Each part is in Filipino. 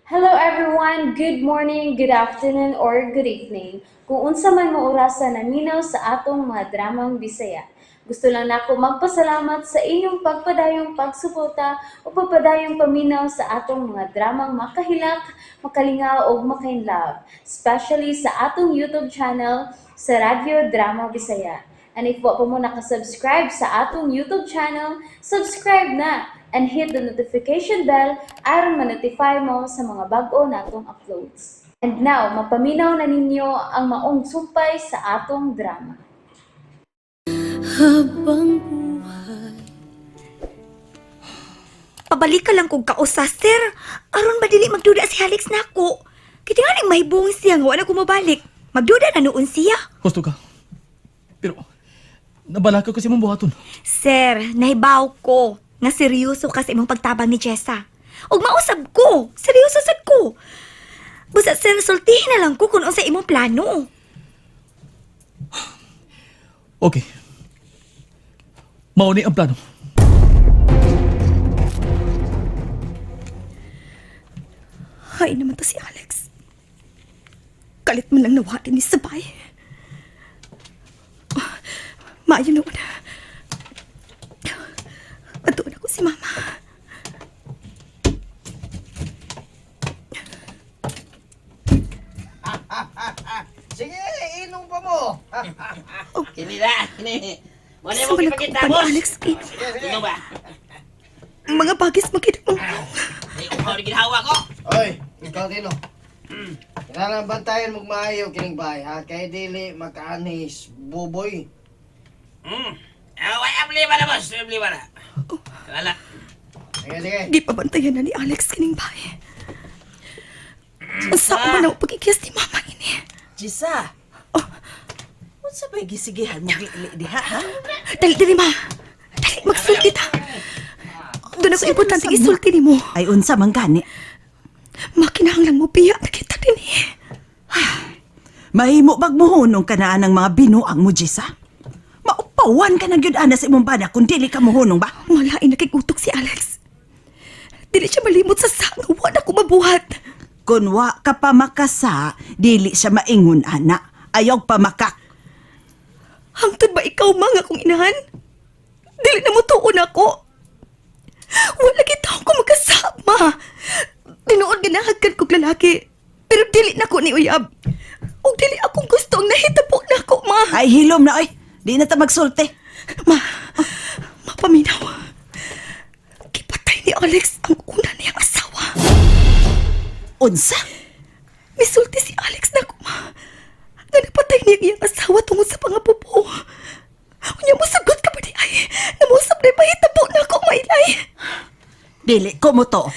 Hello everyone, good morning, good afternoon, or good evening. Kung unsa man mo orasan naminaw sa atong mga dramang Bisaya. Gusto lang nako magpasalamat sa inyong pagpadayong pagsuporta o pagpadayong paminaw sa atong mga dramang makahilak, makalingaw o makainlove, especially sa atong YouTube channel sa Radyo Drama Bisaya. And if wa pa mo nakasubscribe sa atong YouTube channel, subscribe na and hit the notification bell aron ma-notify mo sa mga bag-o natong uploads. And now, mapaminaw na ninyo ang maong sumpay sa atong drama. Habang buhay. Pabalik ka lang kung kausa, sir. Aron madili magduda si Alex nako. Kita nga nang mahibong siya nga wala ko mabalik. Magduda na noon siya. Gusto ka. Pero, nabalaka ko si mong buhaton. Sir, nahibaw ko nga seryoso ka sa imong pagtabang ni Jessa. Ug mausab ko, seryoso sad ko. Busa sir, sultihin na lang ko kung unsa imong plano. Okay. Mauni ang plano. Hay naman to si Alex. Kalit man lang nawatin ni Sabay. Maayo naman. Adoon ako si Mama. Sige, inom pa mo. Kini na, kini. Wala Sa mo walang kipakita, kaupan ni boss. Alex, Sino ba? mga bagis magkidong. Ay, upaw ni ginawa ko. Oy, ikaw Tino. Kailangan bantayan mo maayo kining bahay ha. Kay dili makaanis, buboy. Wala problema na, boss. Wala problema na. Wala. Sige, sige. Di pa bantayan na ni Alex kining bahay. Saan man ako pagkikiyas ni Mama ini? Jisa. Unsa ba'y gisigihan mo gili diha, ha? Dali, Ma. Dali, magsulti ta. Doon ako importante isulti ni mo. Ay unsa man gani. Makinahanglan mo biya na kita din eh. Mahimo magmuhunong ka na ng mga binuang mo, Jisa. Maupawan ka na gyud ana sa imong bana kung dili ka muhunong ba? Malain nakigutok si Alex. Dili siya malimot sa sang. Wala ko mabuhat. Kung wa ka pa makasa, dili siya maingon ana. Ayaw pa makak. Hangtod ba ikaw mga kong inahan? Dili na mo tuon ako. Wala kita ako magkasama. Tinuod ginahagkan kong lalaki. Pero dili na ko ni Uyab. O dili akong gustong nahitabo na ako, Ma. Ay hilom na oy. Di na ta magsulti. Mapaminaw. Kipatay ni Alex ang una niyang asawa. Unsa? Misulti si Alex na kuma. Nga napatay niya iyang asawa tungod sa pangapupo. Unya mo sagot ka pa di ay. Namusap na mahitabo na ako, mailay. Dili ko mo to.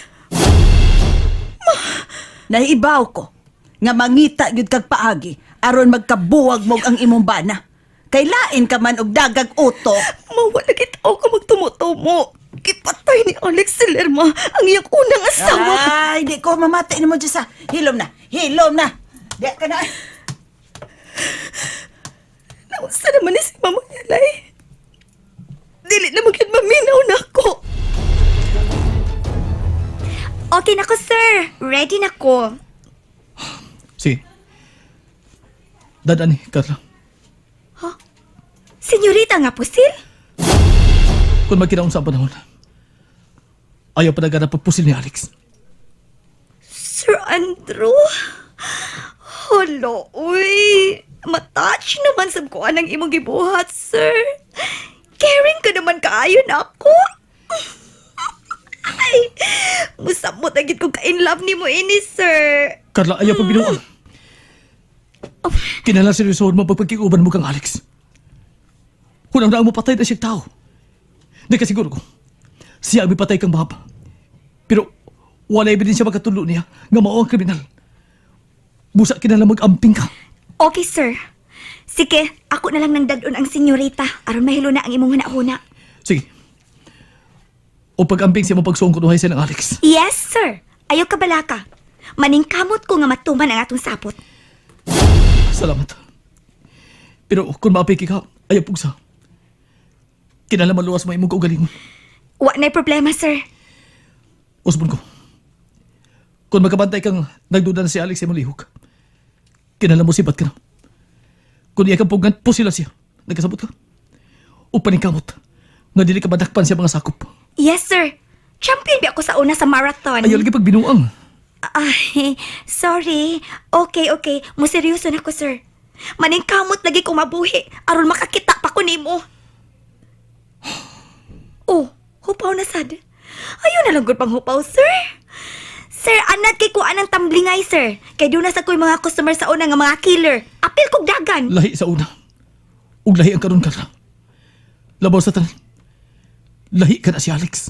Naibaw ko nga mangita gyud kag paagi aron magkabuwag mo ang imong bana. Kay lain ka man og dagag uto. Mawala kita ako magtumutumo. Kipatay ni Alex Silerma ang iyang unang asawa. Ay, di ko mamati ni mo, Jessa. Hilom na. Hilom na. Di ka na. Nausa naman ni si Mama Yalay. Dili na magyan maminaw na ako. Okay na ko, sir. Ready na ko. Sige. Dadaan ni Carla. Senyorita nga po, sil? Kung magkinaon sa panahon, ayaw pa nagana pagpusil ni Alex. Sir Andrew? Hala, uy. Matouch naman sa kuha ng imong gibuhat, sir. Caring ka naman kaayon ako. Ay, musamot agad ko ka-in-love ni mo ini, sir. Carla, ayaw pa binuang. Kinala seryosohon mo pagpagkiuban mo kang Alex. Kunang na mo patay na siyang tao. Di ka siguro ko. Siya ang patay kang baba. Pero wala ebidensya magkatulo niya nga mao ang kriminal. Busa kinala mag-amping ka. Okay, sir. Sige, ako na lang nang dadon ang senyorita aron mahilo na ang imong huna-huna. Sige. O pag-amping siya mo pagsuong kunuhay siya ng Alex. Yes, sir. Ayaw ka balaka. Maningkamot ko nga matuman ang atong sapot. Salamat. Pero kung maapiki ka, ayaw pugsa. Kinala maluwas mo imong kaugalingon. Wa na'y problema, sir. Usbon ko. Kung magkabantay kang nagduda na si Alex sa imong lihok, kinala mo sibat ka na. Kung iya kang pugan po sila siya, nagkasabot ka. O paningkamot, nga dili ka madakpan siya mga sakop. Yes, sir. Champion ba ako sa una sa marathon? Ayaw lagi pag binuang. Ay, sorry. Okay. Museryoso na ko, sir. Maningkamot lagi ko mabuhi aron makakita pa ko nimo. Oh, hupaw na sad. Ayun na lang gud pang hupaw, sir. Sir, anad kay ko anang tamblingay, sir. Kay doon na sa ko'y mga customer sa una nga mga killer. Apil kog dagan. Lahi sa una. Ug lahi ang karon ka na. Labaw sa tanan. Lahi ka na si Alex.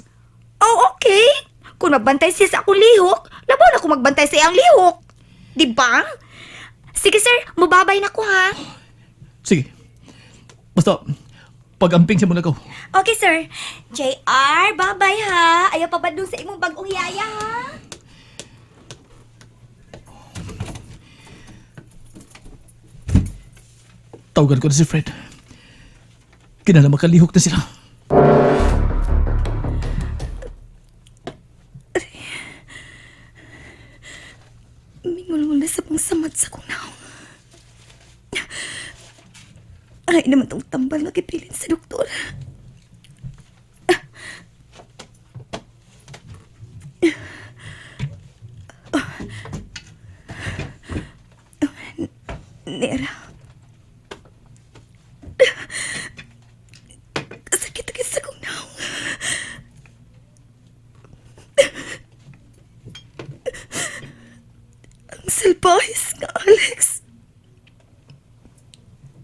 Oh, okay. Kung magbantay siya sa akong lihok, labaw na ako magbantay sa iyang lihok. Di ba? Sige, sir. Mubabay na ko, ha? Sige. Basta, pag-amping siya muna ko. Okay, sir. JR, bye-bye, ha? Ayaw pa ba dun sa imong bagong yaya, ha? Tawagan ko na si Fred. Kinala makalihok na sila. Mingulngul na sa pangsamad sa kong naong. Ay naman tong tambal nga kipilin sa doktor. Nera. Kasakit-sakit sa kong naong. Ang salbahis nga, Alex.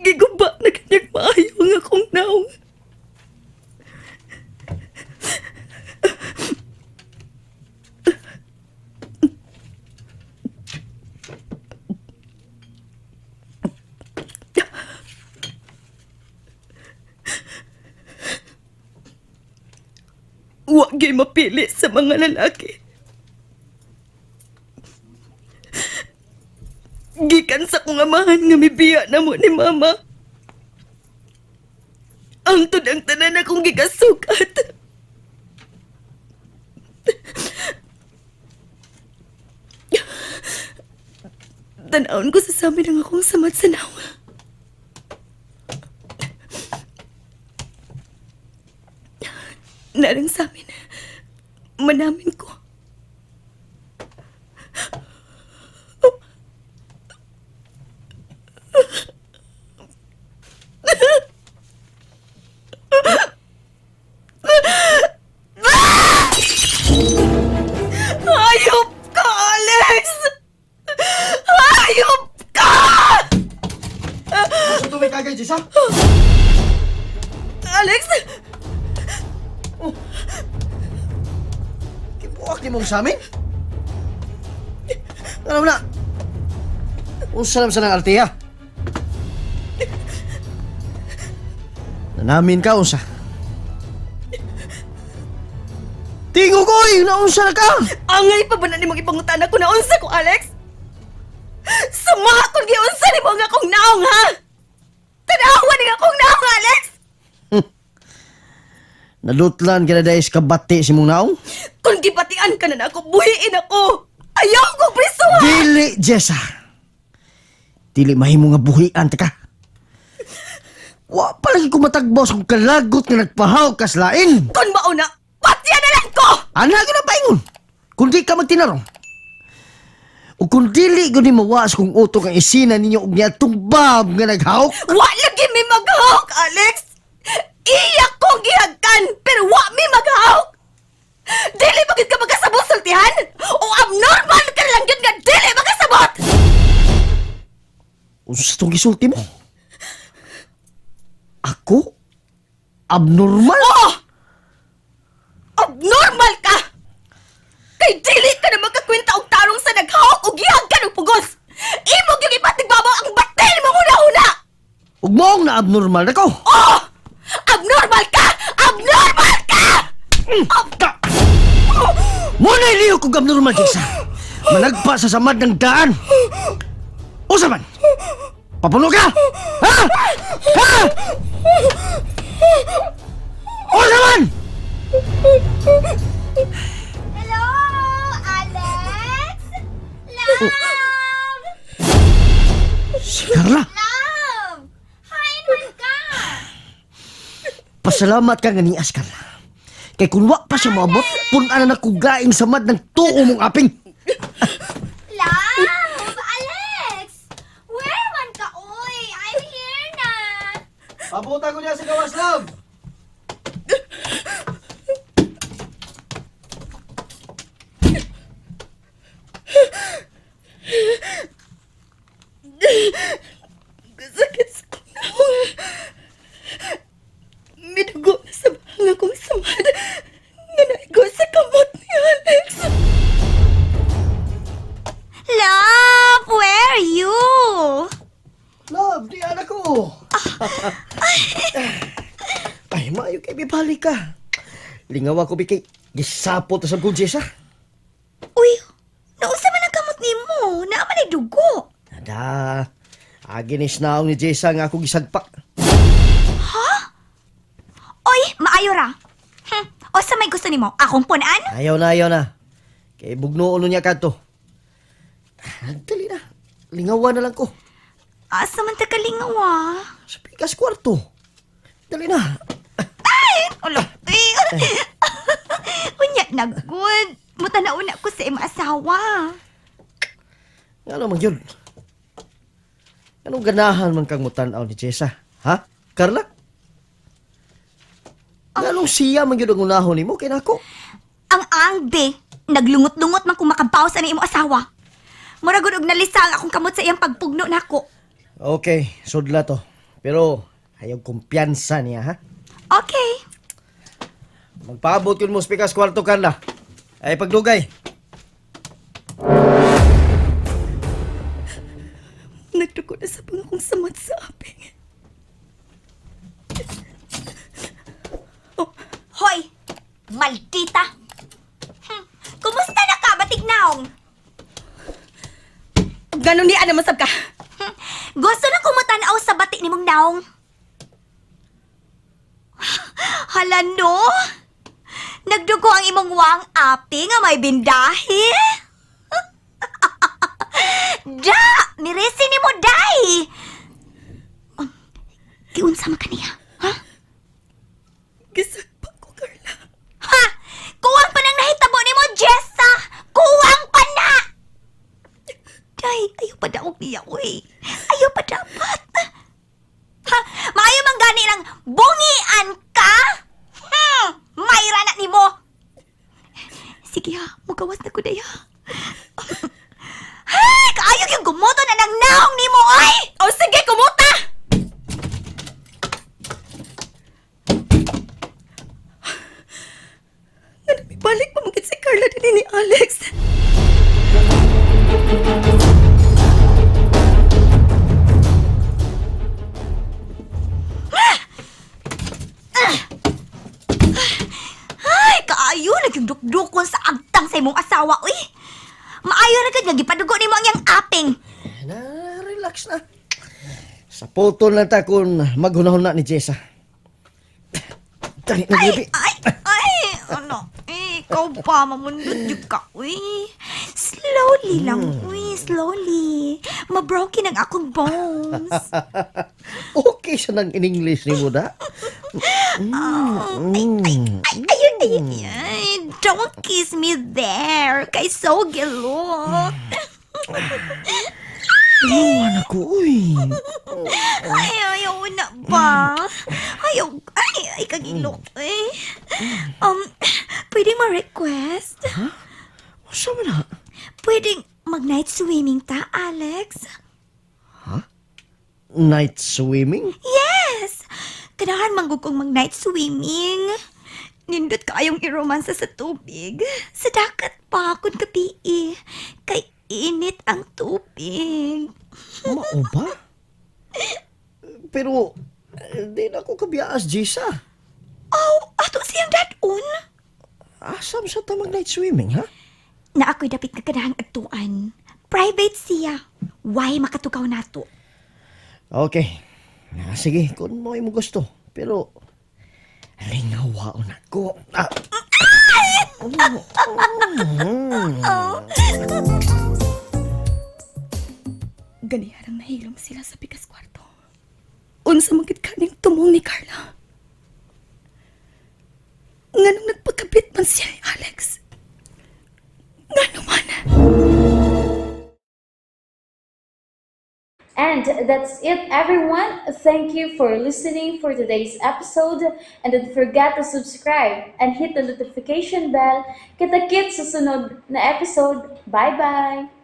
Giguba na kanyang maayo ang akong naong. Huwag kayo mapili sa mga lalaki. Gikan sa kong amahan nga mibiya na mo ni Mama. Ang tudang tanan akong gigasukat. Tanawon ko sa samin ang akong samad sa nawa. Narang sa amin, manamin ko. Hayop ka, Alex! Hayop ka! Sa tuwing kagay, Jessa? Alex! Kibuak ni mong sa amin? Alam na. Unsa lang sa nang artiya? Nanamin ka, unsa? Tingo ko, naunsa na ka! Angay pa ba na ni mong ipangutan ako na unsa ko, Alex? Sumaha kung giunsa ni mo nga akong naong, ha? Tanawa ni nga akong naong, Alex! Nalutlan ka na dahil sa kabati si mong naong? Kung gipatian ka na ako, buhiin ako! Ayaw kong prisuhan! Dili, Jessa! Dili mahimo nga buhian, taka. Wa palagi ko matagbaw sa kong kalagot nga nagpahaw kas lain. Kung mauna, patya na lang ko! Ana ko na paingon. Kung di ka magtinarong. O kung dili ko ni mawas kung utok ang isina ninyo og niya tumbab nga naghawk. Wa lagi may maghawk, Alex! Iyak kong gihagkan, pero wa may maghawk! Dili bagid ka magkasabot, sultihan? O abnormal ka lang yun nga dili magkasabot! Unsa tong gisulti mo? Ako? Abnormal? Oo! Abnormal ka! Kay dili ka na magkakwenta og tarong sa naghawak o gihagkan og pugos! Imog yung ipatigbabaw ang batil mo huna-huna! Ug moong na abnormal na ko. Oo! Abnormal ka! Abnormal ka! Muna iliyo kong abnormal, Jessa. Managpa sa samad ng daan. Usa man? Papuno ka? Ha? Ha? Usa man? Hello, Alex? Si Carla, Love! Hi, ka! pasalamat ka nga ni Carla. Kay kung wa pa siya maabot, punan na nakugaing samad ng tuo mong aping. Love! Alex! Where man ka, oy? I'm here na! Pabuta ko niya sa gawas, love. Sakit sa kunaw. Midugo na sa bahang akong samad. Nga naigo sa kamot ni Alex. Love! Where are you? Love, di anak ko. Ay, maayo kay bibalik ka. Lingaw ako bikay. Gisapot sa kong Jessa. Uy, nausa man ang kamot ni mo. Naaman ay dugo. Ada, aginis na ni Jessa nga ako gisagpa. Oy, maayo ra. O sa may gusto nimo? Akong punaan? Ayaw na. Kay bugnoon niya kanto. Dali na. Lingawan na lang ko. Asa man ta kalingawa? Sa pikas kwarto. Dali na. Ulo. Unya na good. Muta na una ko sa imong asawa. Nga naman yun. Anong ganahan man kang mutanaw ni Jessa? Ha? Carla? Anong siya man yun ang unahon ni mo kay nako? Ang angbe, naglungot-lungot man kung makabaw sa imong asawa. Muragod og nalisang akong kamot sa iyang pagpugno nako. Okay, sudla to. Pero ayaw kumpiyansa niya, ha? Okay. Magpaabot yun mo sa pikas kwarto, Carla. Ay pagdugay. Nagdugo na sa pangakong samad sa aping. Hoy, maldita. Kumusta na ka, batignaong? Ganon di ana masab ka. Gusto na kumutanaw sa batik ni mong naong. Hala no? Nagdugo ang imong wang api nga may bindahi. Da! Miresi ni mo, day! Giunsa man kaniya, ha? Gisagpa ko, Carla. Ha! Kuwang pa nang nahitabo ni mo, Jessa! Kuwang pa na! Day, ayaw pa daw niya, uy. Ayaw pa dapat. Ha! Maayo mang gani lang bungian ka? Mayra na ni mo! Sige ha, magawas na ko day ha. Hey! Kaayog yung gumoto na ng naong ni mo, ay! O sige, kumuta! Balik pa magit si Carla din ni Alex. Ay, kaayo naging dukdukon sa agtang sa imong asawa, uy! Maayo na nga gipadugo ni mo ang iyang aping. Na, relax na. Sa photo lang ta kung maghunahon na ni Jessa. Dali na, baby. Ay, ano? Ikaw pa, mamundot yung ka, uy. Slowly lang, uy, slowly. Mabroken ang akong bones. Okay siya ng in-English ni mo da. Ayun. Don't kiss me there. Kay so gelo. Iwan ako, uy. Ay, ayaw na ba? Ay, kagilok, eh. Pwedeng ma-request? Saan mo na? Pwedeng mag-night swimming ta, Alex? Night swimming? Yes! Kanahan manggug kong mag-night swimming. Nindot kayong iromansa sa tubig. Sa dagat pa kung gabi eh. Kay init ang tubig. Mao ba? Pero, di na ako kabiyaas, Jessa. Oh, ato siyang dadun. Asam sa tamang night swimming, ha? Na ako'y dapit na kanahang atuan. Private siya. Why makatukaw nato? Okay. Sige, kung mo mo gusto. Pero, lingawaon ako. Ganiyarang nahilom sila sa pikas kwarto. Unsa magid kaning tumong ni Carla. Nganong nagpagkabit man siya ni Alex? Ngano man? And that's it, everyone. Thank you for listening for today's episode. And don't forget to subscribe and hit the notification bell. Kita-kits sa sunod na episode. Bye-bye!